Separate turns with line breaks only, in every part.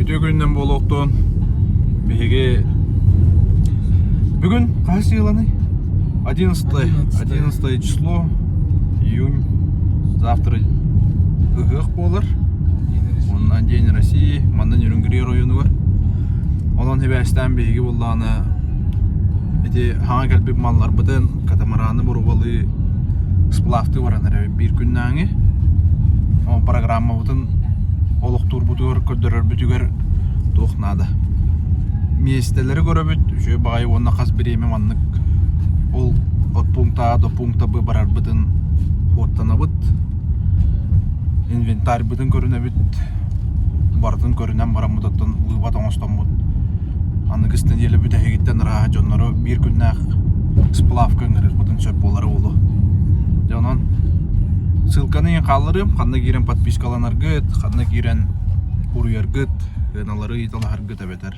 Bütün günden bol oktun. Bege bugün kaç yılanı? 11 число июнь. Завтра ıгық болар. Ondan День России, мандан Юрюнгри району бар. Ondan hevesten bege bollarını эти hangi kalbip mallar bıdın katamaranı borubalı splaftı var anara bir günnäňi. O programma butun oluktur butur ködürür bütüger toxnada. Miesteleri göröbüt, şu bagay onna kas bireme manlık. Ol от пункта до пункта бы барар бытын хоттана быт. Инвентарь бытын көрүнө бүт. Бардын көрүнөн барамыдаттан уйбат оңостон бут. Аны кыстын еле бүт эгиттен раа жоннору бир күннак сплавка ыңырык бытын сөп болары болу. Жонон ссылканы калдырым, кандай кирен подпискаланар гыт, кандай кирен курьер гыт, гыналары италар гыт абетер.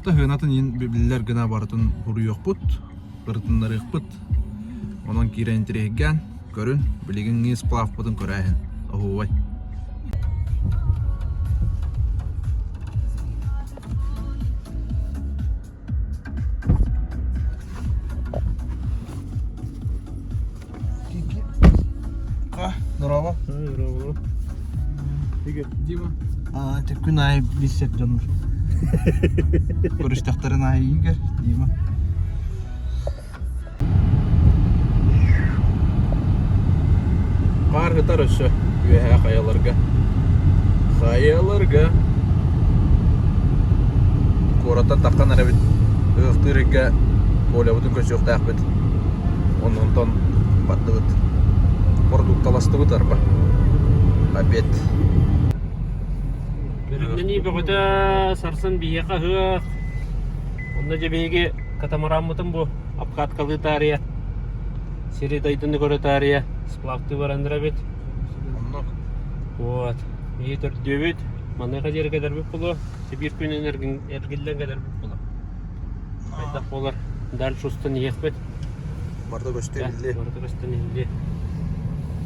Та гынатын ин библилер гына бартын курьёк бут. Кыртындар ыкпыт. Онон кирен тиреген, көрүн, билигин сплав бутын көрәһин. Охуй. Здорово.
Здорово. Игорь, Дима.
Ты күнай бисек жанр. Көрүштактарын ай Игорь, Дима. Qar hıtar ösü, üye kayalarga. Koratan takkan arabit, ıhtırıga, kola butun köşü yok takbet. Ondan battı bit. Produkt alastı bit arba. Abet.
Бердени бөгөтө сарсын бияка хык. Онда жебеги катамаран мутун бу апкаткалы тария. Середайдын көрөтария. Сплавты барандыра бит. Вот. И төрдөбүт. Мандай кадер кадер бит боло. Сибир күнүн эргилден кадер бит боло. Айдак болар. Дальше устун ехпет.
Барда көстөрүлдү.
Барда көстөрүлдү.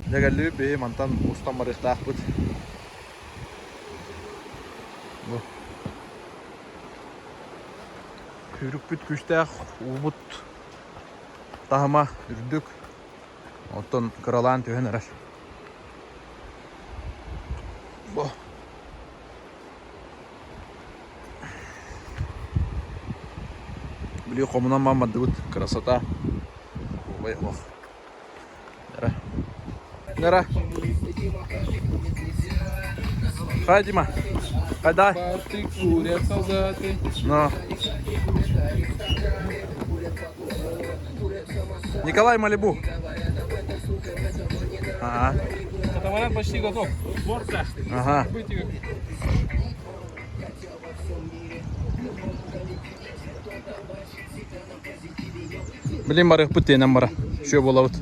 Дегелли бе мантан устан барыктак бит. Бу. Күрүк бит күчтәк, убут. Тахма үрдүк. Оттон кыралан түйен араш. Бо. Били комунан маммады бут. Красота. Ой, ох. Нера. Хай, Дима. Кайда?
Ты курят солдаты.
Но. Николай Малибу. Ага.
Катамаран почти готов. Борта.
Ага.
Будьте как.
Блин, барых путенем бара. Что было вот?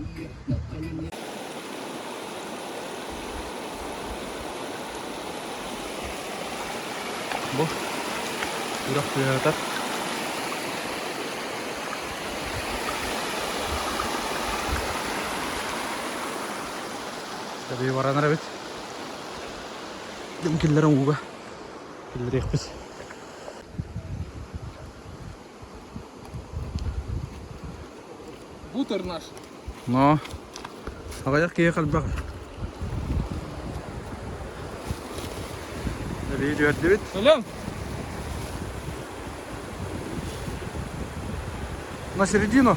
Бо. Урак туятат. Tabii varanlar evet. Dem killerin uga. Killer ekbis.
Бутер наш.
No. Agak kaya kalbak. Tabii diyor evet.
Салям.
На середину.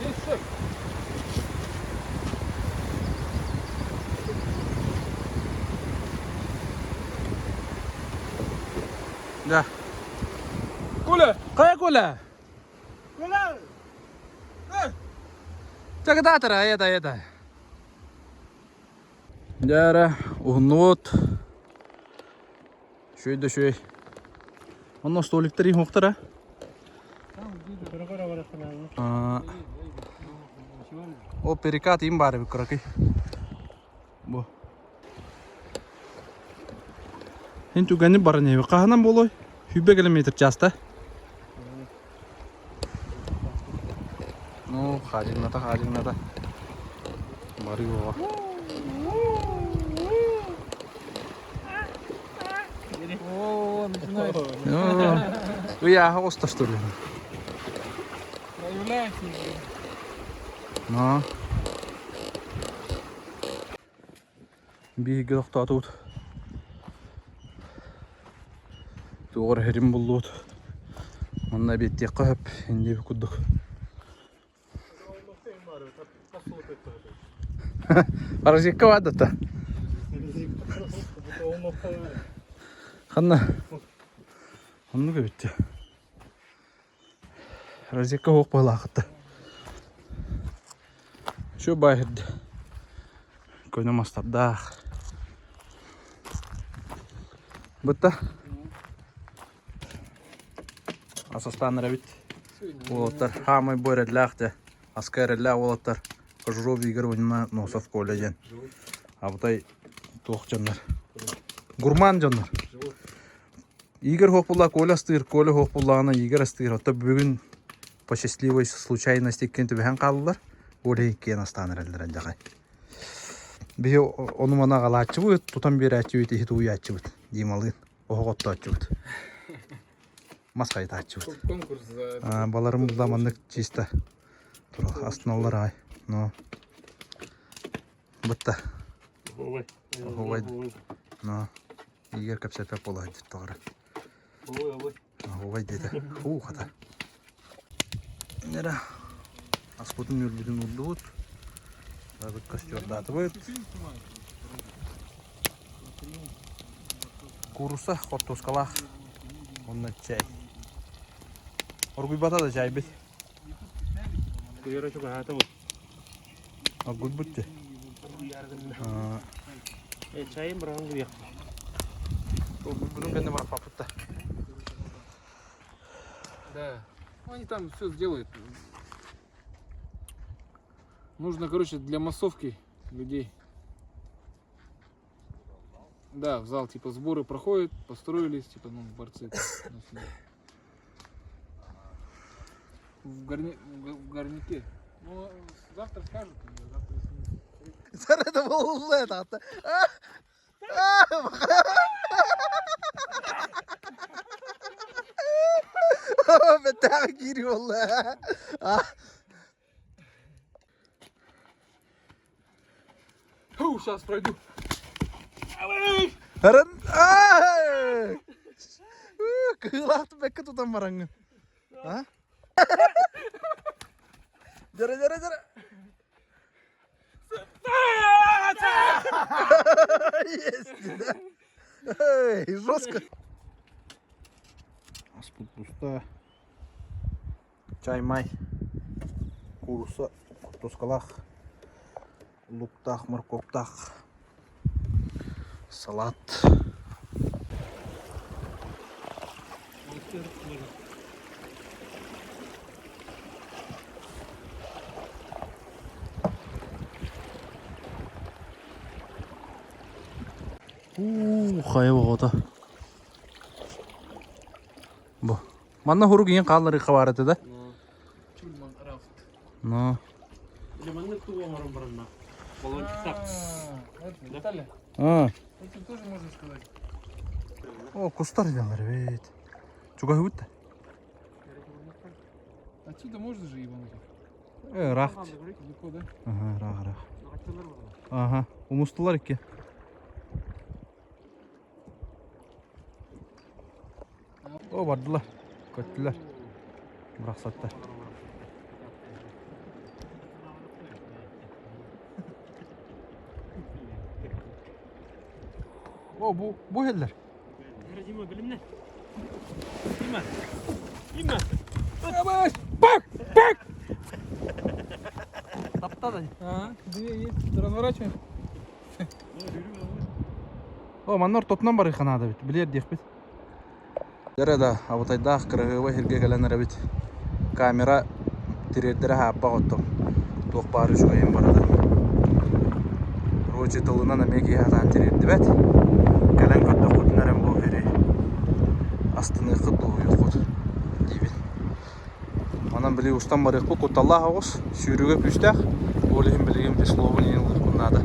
Есть шеф.
Да.
Коля.
Kaya Коля.
Коля.
Тогда тара это. Дара, угнут. Şöyle şöyle. Ondan stolikleri hoktara. O perikat im bari bir kıraki. Bu. Hintu gani barani ve kahanan boloy. Hübe kilometre çasta. No, hajin nata. Bari o.
О, начинает.
Я оста, что ли?
Проявляется.
Ну. Биги доқта тут. Туғыр херим болуд. Манна бетте қап, инде күддік. Паразикка вадата. Ханна. Ханну бетте. Разикка хоқ балақытты. Şu bayırdı. Көне мастардақ. Бұтта. Асастаныра бит. Олаттар хамай бойрадлақты. Аскарылла олаттар. Қожыру бейгір ойынма носов көйлі жен. Абытай тоқ жандар. Гурман жандар. Игер хоқ бұлла көйлі астығыр, көйлі хоқ бұллағына игер астығыр. Отта бүгін по счастливой случайности кенті бән қалылар. Олей кен астаныралдар әлдіғай. Бе оны мана қалатчы бұд, тұтан бері әтчі бұд, ехет ұй әтчі бұд. Деймалығын, оғытты әтчі бұд. Масқайты әтчі бұд.
Конкурс за...
Баларым бұлда мандық чисті. Тұру, астыналар ай. Но. Бұтта. Оғайды. Но. Егер көпсәпәп олайды тұғыры. Оғайды деді. Ху қата. Нері. Аспутын үрбүдін ұлды бұд. Бұд костер даты бұд. Куруса, хоттускалақ. Онна чай. Оргуй батады чай бет.
Күйері чуға хаты бұд.
Агуд бұдды.
Чайым бұрағын күбек.
Бұның бәнде бар папытта.
Да. Ну, они там все сделают. Нужно, короче, для массовки людей. Да, в зал, типа, сборы проходят, построились, типа, ну, борцы. В горняке. Ну, завтра скажут, завтра если...
Зарада болу это. Бетағы кири болу.
Фу, сейчас пройду.
Аран. Кылақты бәккі тұтан бараңы. Жара. Есть, да? Эй, жестко. Аспут пуста. Чай-май. Куруса, тускалах. Луктах, морковтах. Салат. Қайы бұғыда. Бұ. Манна хұру кейін қалыныры қабарыды да?
Чульман рафт.
Ну.
Лимонный туго мором баранна. Баллончик.
Это детали?
Это
тоже можно сказать.
О, кустар жанлар бейт. Чуга хүтті?
Отсюда можно же ебануть?
Рахт.
Далеко, да?
Ага, рақ. Ага, умустылар еке. О, бардылар. Көттілер. Бірақ сатты. О, bu heller.
Дима, білімне. Дима.
Бак!
Таптады.
Ага, две есть. Разворачиваем.
О, маннар тотнан бар иханада бит. Билер дейх бит. Жарада, абутайдах кырыгыва хирге келенер бит. Камера тиреддері хаппа готтым. Тоқ бары жойын барады. Рочи тылынан амеки хатан тиредді бет. Келен көтті құтынарым бұл хері. Астыны қытту ұйыққыт. Дейбін. Манан білі ұстан барық бұл құтталлах оғыз. Сүйріге пүстәқ. Олығын білігін бір словын ең ұлық бұннады.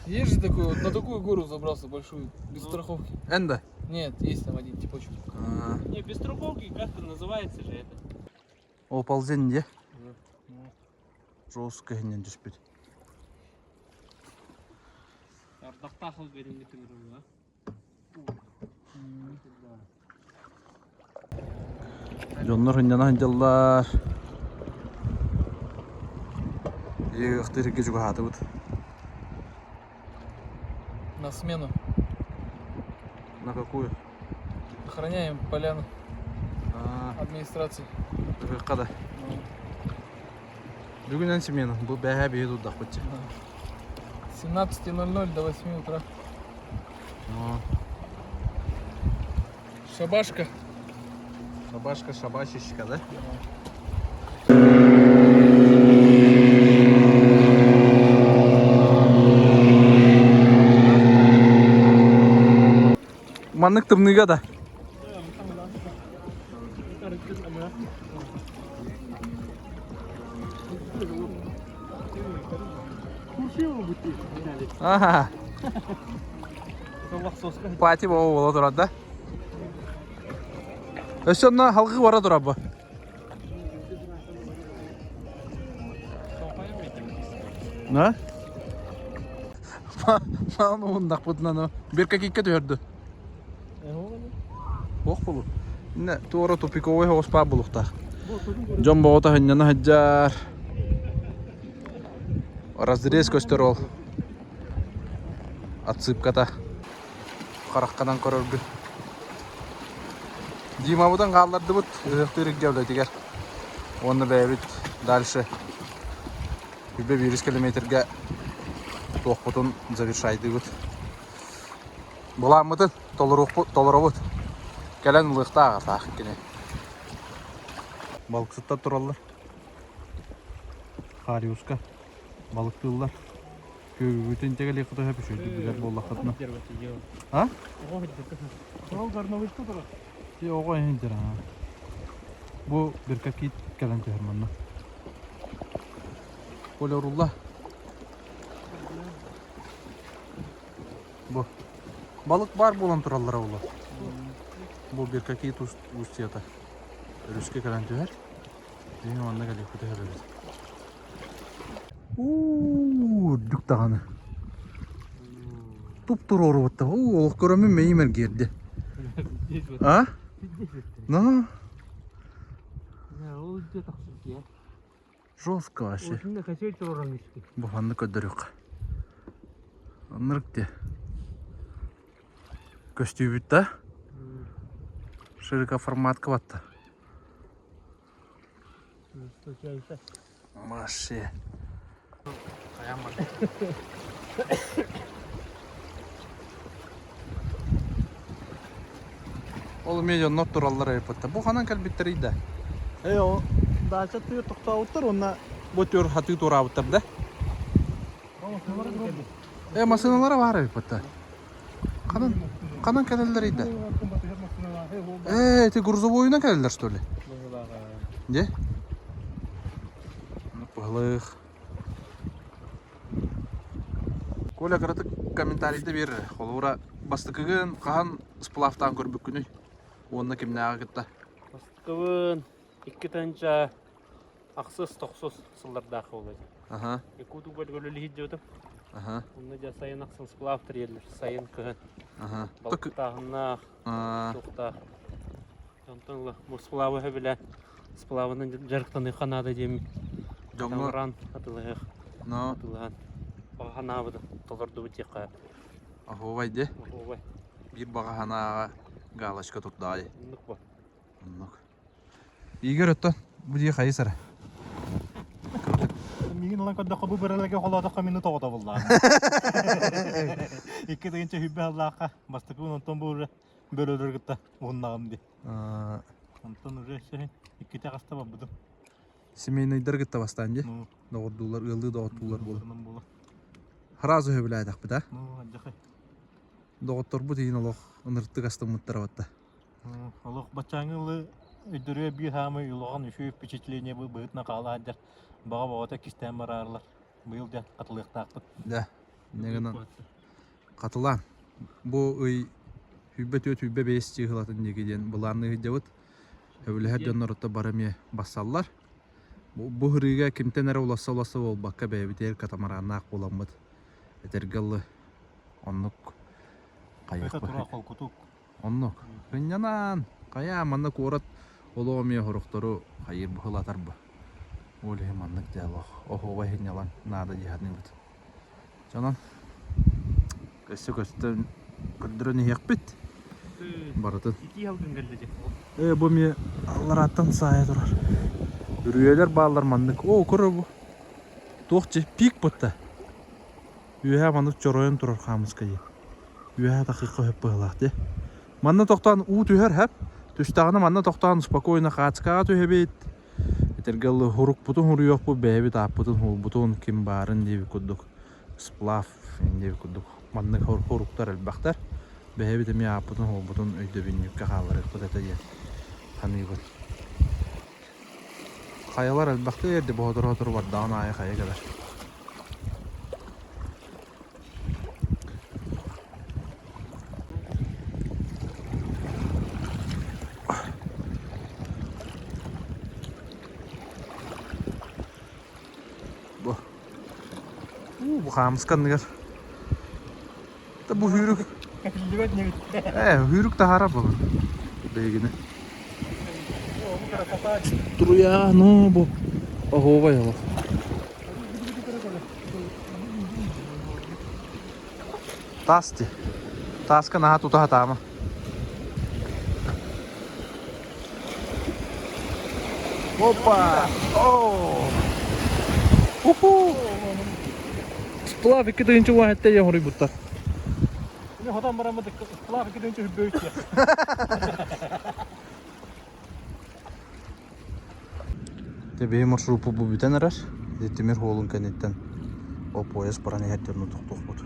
Есть же такой, вот на такую гору забрался большую, без страховки.
Энда.
Нет, есть там один типочек.
Не, без страховки как-то называется же это.
Оползенде. Жестко генен düşпейт.
Ардақтақыл беріңді тыңырым,
Жоннор хынjana хынжаллар. Ехтырге жүгө хатыбыт.
На смену.
На какую?
Охраняем поляну администрации.
Када. Бүгүнен семена. Бу бәһә бейт удак бутча.
17:00 до 8 утра. Шабашка.
Шабашка, шабашечка, да? Маннык тымныга да. Ага. Пати бола турат да? Өсөннө халкы бара турат бу. На? Маны ундак бутнаны. Бир какикке төрдү. Ох болу. Не, туора тупиковый хоспа булукта. Жон бота хынjana хаджар. Разрез көстөрөл. Отсыпката. Каракканан көрөрбү. Дима будан калдырды бут, ыктырык гевлетигер. Оны бэбит дальше. 100 километрге тоқпутун завершайды бут. Буламытын толоробут. Келен ылыкта агартак кене. Балык сыттап тураллар. Хариуска. Балык тыллар. Көбүтен тегелек кыта хөпүшөйдү билер боллакытына. А? Ого эндер. Бу бир какит келен жерманна. Полорулла. Бу. Балык бар болон тураллар улар. Бу бир какит устьята. Руске келен жер. Эң анда келек кыта хөпүшөйдү. Дуктаганы. Туп-тур орубутта. Олук көрөмүн меймер керди. А? На? Жестко вообще. Буханны көдөрүк. Анырыкте. Көстүбүт да? Ширика форматка батта. Маше. Ол медиан нот тураллар айпатта. Бу ханан калбиттер иде. О, дача тыйы токтоуттар, онна ботор хаты турабыттар да? Машиналары бар айпатта. Канан келелер иде. Ты грузовойна келелер, что ли? Де? Балык. Коля кыраты комментарийде бер. Холура бастыкыгын кахан сплавтан көрбүк күнү. Онна кимнага кытта.
Бастыкыбын 2 танча аксыз токсуз сылдардакы болот.
Ага.
Экуду бөлгөлү хиджотуп.
Ага.
Онда жа сайын аксыз сплавтыр ерлер. Сайын кыгын.
Ага.
Балыктагына токта. Жонтонла бу сплавы беле. Сплавынын жарыктаны канада дем. Жоңгоран атылык.
Но.
Атылган. Баганабыды. Толорду бутека.
Аховай де.
Аховай.
Бир баганага галочка турдай.
Нук ба.
Нук. Игер өттө. Бу дие кайсара.
Мигин улан көддө кобу берелеге холода камины тогото булла. Икки дегенче хүббе аллака бастыкы онтон бу бөлөлөр гытта угуннагым ди. Онтон уже сен икки тагаста бабыды.
Семейный дыргытта бастан де. Догордулар, ылды доготтулар болу. Харазы хөбүлайдак бит, а?
Аджахай.
Доготтор бу дейин олох ыныртты кастымыттар батта.
Олох бачаңылы Өйдөрүө бир хамы улахан үшүү впечатление бу быытна каалаадер. Бага багата кистен барарлар. Быйыл да катылыктаакпыт.
Да. Негенен катылан. Бу ый хүббе бейс чыгылатын негеден буларны хидебит. Өвләһәр доноротта бараме басаллар. Бу хырыга кимтенер уласа ол бакка бәйбитер катамараннак буламбыт. Этергеллы оннук
Это
кайык
тура
бар.
колкутук.
Оннук. Кыннанан кая манна корат оломе хорохтору хайыр бухылатар бу. Оле маннык диалог. Охо вахинялан нада дихатны бит. Жанан көстөн көдрөне якпит. Баратын.
Ики алдын келди.
Бу ме аллараттан сая турар. Үрүелер баллар маннык. О, көрө бу. Тохче пик бутта. Үйә маннык чороен турар хамыска ди. Үйә такыйкы хөп булат. Манна токтан у түһәр хәп. Түстәгәне манна токтан спокойно хатскага түһәбит. Этергеллы хурук бутун хуруйок бу бәби таппытын хул бутун ким барын дип куддук. Сплав дип куддук. Маннык хуруктар элбактар. Бәби деме аппытын хул бутун өйдө бинниккә халыр кудата ди. Ханыйбыт. Каялар элбакты ерде бодор бар даана ай кая кадar. Bu hamskan neger. Da bu hürük. Hürük de harap olur. Beygini. Dur ya, no bu. Oho vay Allah. Tasti. Taska naha tuta tama. Опа! Oh! Uhu! Splav iki dönünce vahitte ya hori butta.
Ne hodan baramadık. Splav iki dönünce hübböyük ya.
Тебе маршрут bu biten arar. Demir holun kanetten. O poyas parani her türlü tuh bud.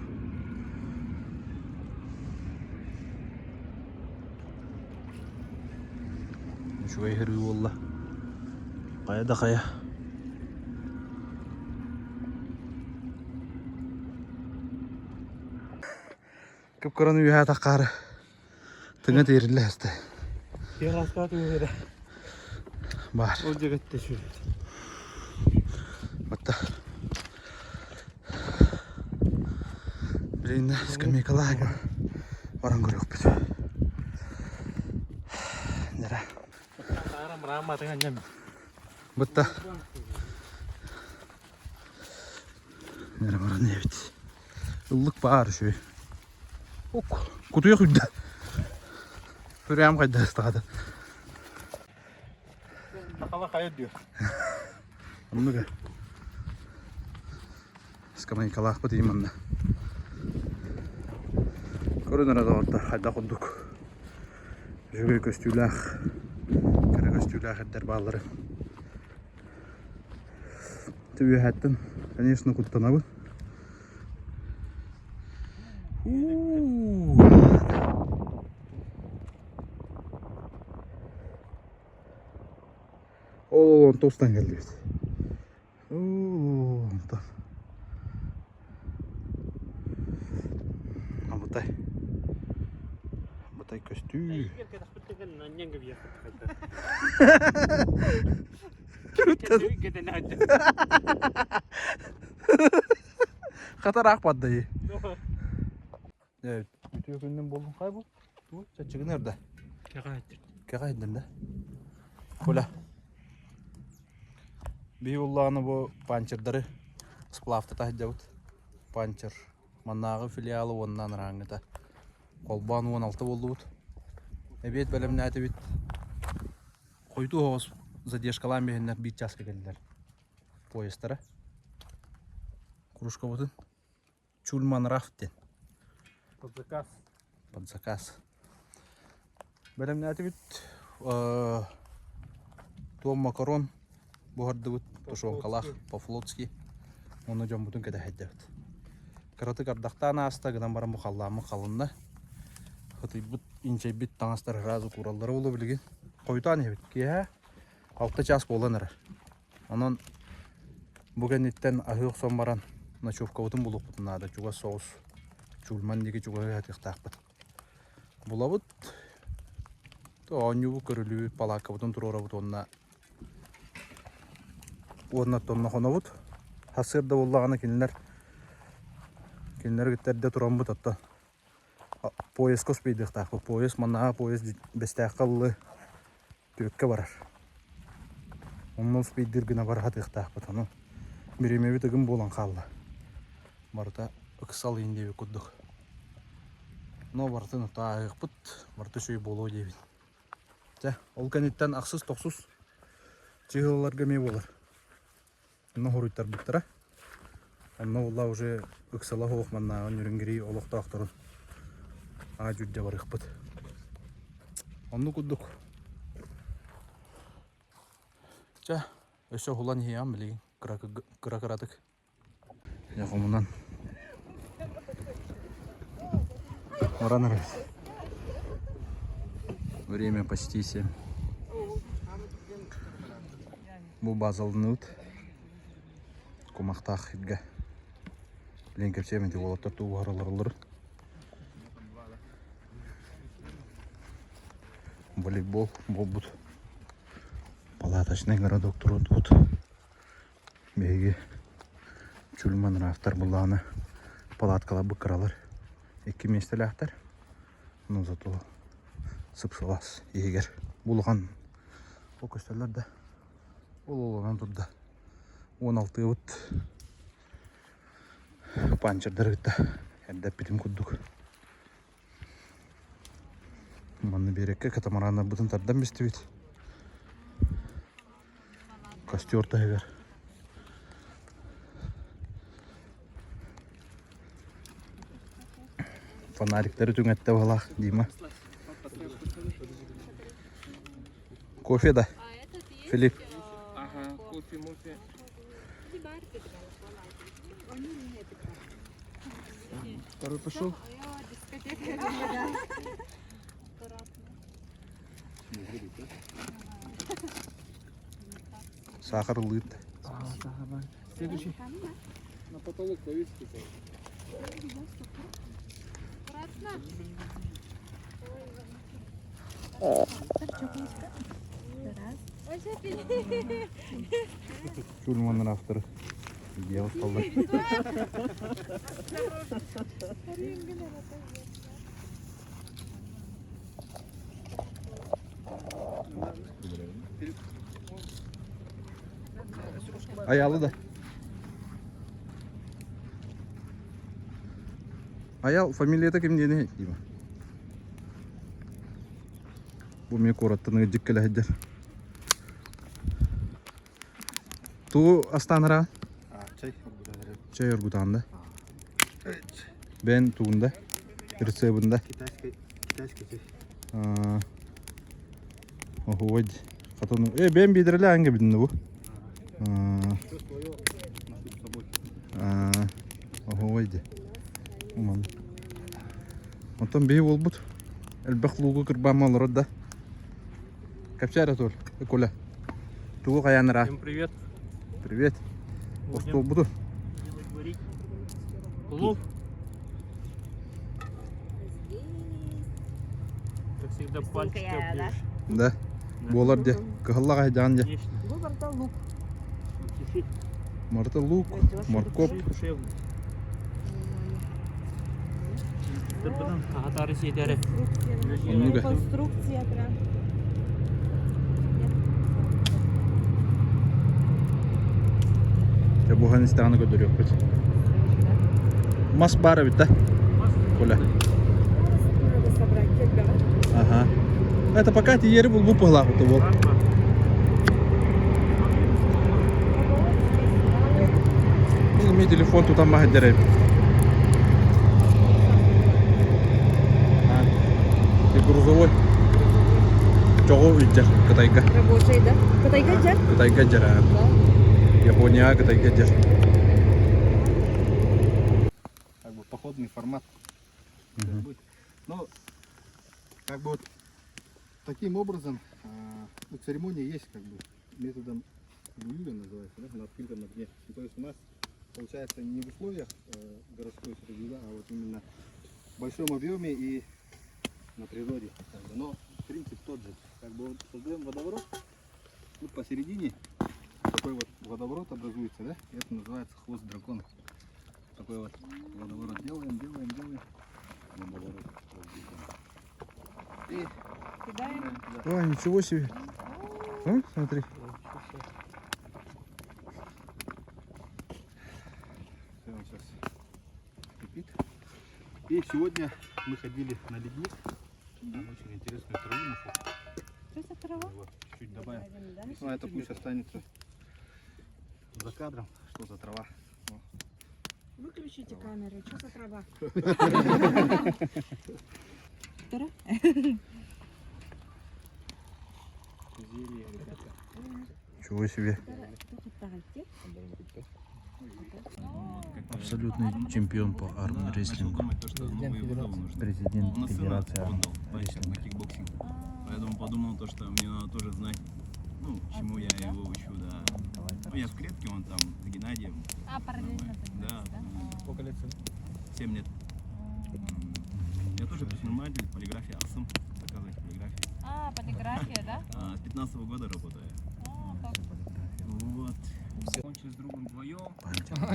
Şuraya hırı valla. Kaya da kaya. Kıpkıran üye takarı. Tına değerli hasta.
Biraz daha tüyüyor.
Var.
O cekette şu.
Hatta. Birinde skamyakalar gibi. Varangır yok bir. Nere?
Ramah dengan jam.
Hatta. Nere var ne bit. Yıllık bağır şu. Ok. Kutuya kuydu. Püreyam kaydı istadı.
Takala kayıt diyor.
Onu gel. Skamyakalar bu diyeyim anne. Görünür de orada hayda kuduk. Jöge köstüler. Kara köstüler eder bağları. Tüyü hattın. Конечно, куттана bu. Oo, tostan geldi. Oo, ondan. Amutay. Amutay köstü. Katar akmadı dayı. Evet. Bütün günden buldum kaybol. Bu çaçığı nerede? Kaka edildi. Kola. Bir yollağını bu pançırları splavta tahcavut. Pançır. Mannağı filialı ondan rangıda. Kolban 16 oldu bud. Evet bölüm neydi bit. Koydu hoğuz. Задержкалан бегенler bir çaska geldiler. Poyestara. Кружка budun. Чульман рафтен. Под заказ. Бөлім нәті бит. Том макарон. Бұғарды бұд. Тушон-қалақ. По-флотски. Оны жон бұдын кәді әйді бұд. Кыраты кардақтан аста. Гыдан барам бұ қалламы қалынна. Хыты бұд. Инчай бит таңастар разы құралдары олы білген. қойтан ебет кие 6 час болан әрі. Онан бүгін еттен ахық сон баран ночевка бұтын бұлық бұтын ады. Чуға соғыз чулман деге чуға әтіқтақ бұт. Бұла бұт оңю көрілі палаққа бұтын тұрора бұт онына орнаттонна қона бұт. Хасырда болағаны келінер кеттерде тұран бұт атта. Поезд көспейдіқтақ бұт. Поезд маннаға поезд бестәқ қалылы төкке барар. Онын спейдіргіна бар хатықтақ бұт. Оны біремебі түгім болан қалды. Барыта ұқсал ендебі күддік. Но бартын ұта ағық бұт. Барты шөй болу дебін. Ол кәнеттен ақсыз тоқсыз чиғылыларға ме болар. Оны ғұрыйттар бұттыра. Оны олла уже ұқсала хоқманна өнерінгері олықта ақтырын. Аға жүрде бар ұқпыт. Оны күддік. Өсі ғулан хиям білеген қыра-қырадық. Яқымынан. Оран арыз. Время почти 7. Бұл базалыны ұт. Комақтақ едге. Білен кепсеменде олаттар туы аралар. Волейбол бол бұд. Палатачный городок тұрот бұд. Беге чүлман рафтар бұллағына палаткала бұқыралар. 2 местелі ақтар. Но зато сыпсылас егер бұлған ол көстерлерді ол олған тұрды 16 ұт панчырдар ұтты әрді бітім күддік манны берекке катамараны бұтын тардан бесті бет костер егер фонариктері түңетті балақ дейма. Кофе, да? Филипп.
Ага, кофе. Второй пошел.
Сахар лыт.
Следующий. На потолок повесить.
Чульман рафтыр. Дел столы. Аялы да. Аял фамилияда кем дейін деймі? Бұл мен қораттыны жіккілі әддер. Ту астаныра? Чай ұргутанда. Бен туында? Рецебында?
Китайский.
Охуад. Бен бейдірілі әңге білінді бұл? Охуад. Онтан бей ол бұд. Әлбәқ луғы кірбама олар да. Кәпсәрі тұр, Коля. Туғы қаяныра.
Всем привет.
Привет. Остол бұды.
Лук. Как всегда пальчик оближь.
Да. Болар де. Кығылла қайдан де.
Бұл барда лук.
Марта лук, моркоп.
Ағатары сейдері.
Онуға.
Конструкция прям.
Бұған істіғаны көдір yok көз. Мас бары бит, да? Коля.
Надо собрать тебя.
Ага. Это пока ти ері бұл бұпығла құты бол. Мен телефон тұтан бағы дәрі. Грузовой. Чого үйдер, Кытайга.
Рабочий, да? Кытайга жер?
Кытайга жер. Япония, Кытайга жер.
Как бы походный формат. Ну, как бы вот таким образом
Ну, церемония есть как бы методом Буюля называется, да, на открытом огне. И то есть у нас получается не в условиях городской среды, да, а вот именно в большом объеме и на природе. Как бы. Но принцип тот же. Как бы вот создаем водоворот, тут посередине такой вот водоворот образуется, да, и это называется хвост дракона. Такой вот водоворот делаем. Водоворот. И
Кидаем.
О, ничего себе. О, смотри.
Все, он сейчас кипит. И сегодня мы ходили на ледник. Там очень интересную траву нашел.
Что за трава?
Вот, чуть-чуть добавим.
Ставим, да?
Ну, это пусть останется за кадром. Что за трава?
Выключите камеру. Что за трава?
Зелье, ребята.
Ничего себе. Абсолютный чемпион по армрестлингу. Президент Федерации армрестлинга.
Кикбоксинг. Поэтому подумал, то, что мне надо тоже знать, ну, чему я его учу, да. Ну, я в клетке, он там с Геннадием.
Параллельно
Да.
Сколько лет сын?
7 лет. Я тоже предприниматель, полиграфия АСМ, заказывать полиграфию.
Полиграфия, да?
С 15-го года работаю.
Так.
Вот. Кончили с другом вдвоем.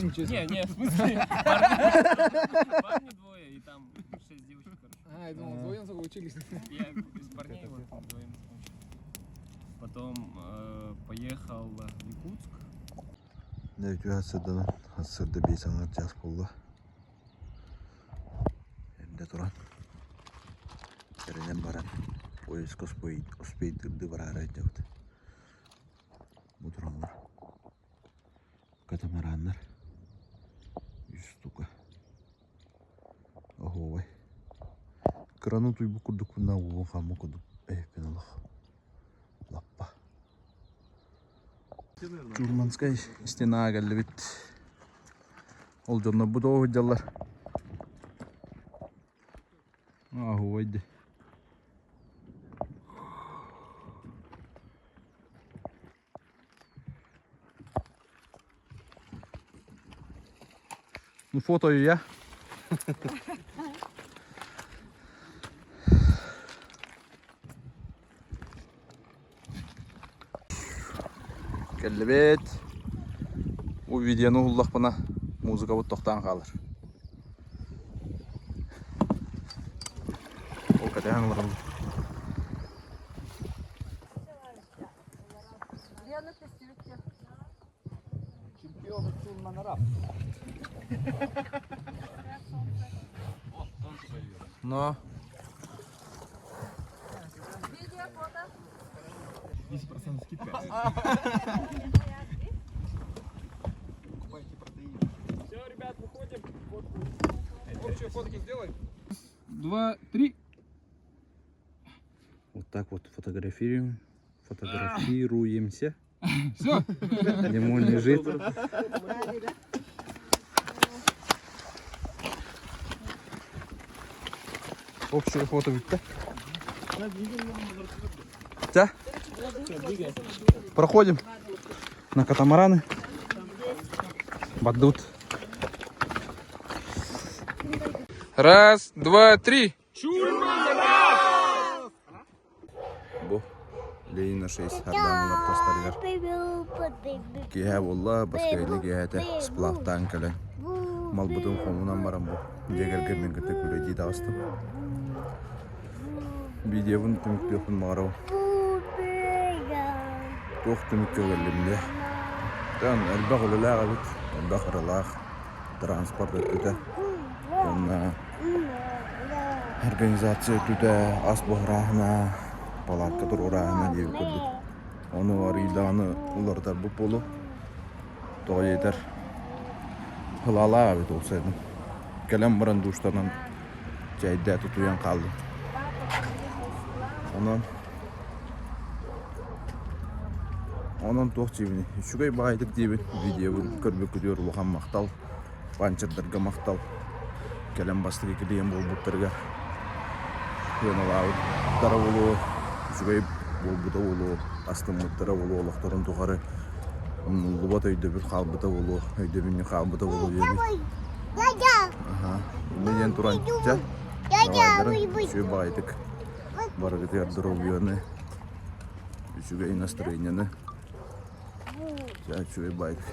Ничего себе.
Не, в смысле, парни двое, и там 6 девочек, короче.
Я думал, вдвоем только учились.
Я без парней вот вдвоем закончил. Потом поехал в Якутск.
Навигациядан асырды бейсаңар жас болды. Енді тұран. Керенен баран. Поездка успеет тырды барары жауды. Бұл тұранлар. Катамаранлар. 100 штука. Оховай. Крану туй бұқырды күнна ұғын қамы күдік. Әйпен ұлық. Лаппа. Журманская стена geldi bit. Olcanlar bu da o hocalar. O haydi. Ну фотою я. Келбет. Bu videonu hullaq bana muzika bu toxtan qalır. O kadar hanlarım. Но
10% скидка.
Все, ребят, выходим. Общие фотки сделай. 2, 3.
вот так вот фотографируемся.
Все.
Лимон лежит. Общее фото видите? Да? Проходим на катамараны. Бадут.
Раз, два, три.
Bu Leyna 6 hardamlar tastarlar. Kiha valla başka yerine kihate splaftan kelen. Mal budun konunan varan bu. Jeger germen kete kuleci dağıstım. Videonun tümüklü yapın mağara. Çok tümüklü geldim. Tan elbaq olalar abit. Elbaq aralar. Transport ötüde. Onunla organizasiya ötüde. Asbohrahna. Palatka orahna diye kurduk. Onu var ilanı ularda bu polu. Doğru yeter. Hılala abit olsaydım. Kelem baran duştanan cayda tutuyan kaldım. Ondan toq cebini. Şugay baydık diye video körbe kuduyor uluğan maqtal. Pançırdırga maqtal. Kelem bastığı gidiyen bol butlarga. Yönal abi. Daravulu. Şugay болбута болу, астымыттара болу, олақтарын туғары лубат өйді бір қалбыта болу, өйді біріне қалбыта болу ебі. Менен туран жа, бағайдырын, үші бағайдық. Барғы тәрдір олуяны, үшіге настроенияны. Жа, үші бағайдық.